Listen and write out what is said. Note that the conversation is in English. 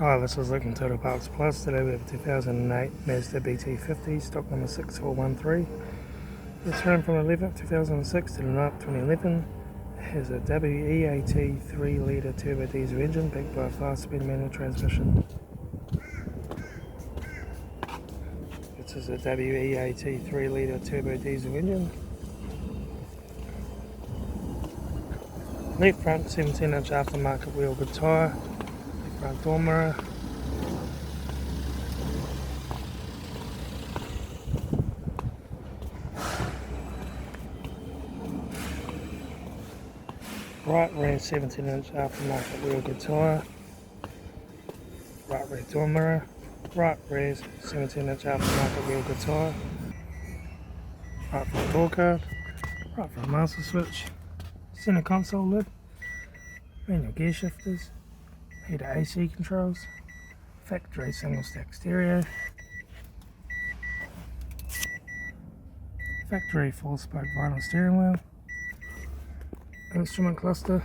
Hi, this is looking Total Parts Plus. Today we have a 2008 Mazda BT50, stock number 6413. It's run from 11th 2006 to the 9th 2011. It has a WEAT 3-litre turbo diesel engine backed by a fast-speed manual transmission. This is a WEAT 3-litre turbo diesel engine. Left front 17-inch aftermarket wheel good tyre. Left front door mirror. Right rear 17-inch aftermarket wheel good tyre. Right rear door mirror. Right rear 17-inch aftermarket wheel good tyre. Right front door card. Right front master switch. Centre console lid. Manual gear shifters. Heater AC controls. Factory single stack stereo. Factory 4-spoke vinyl steering wheel. Instrument cluster.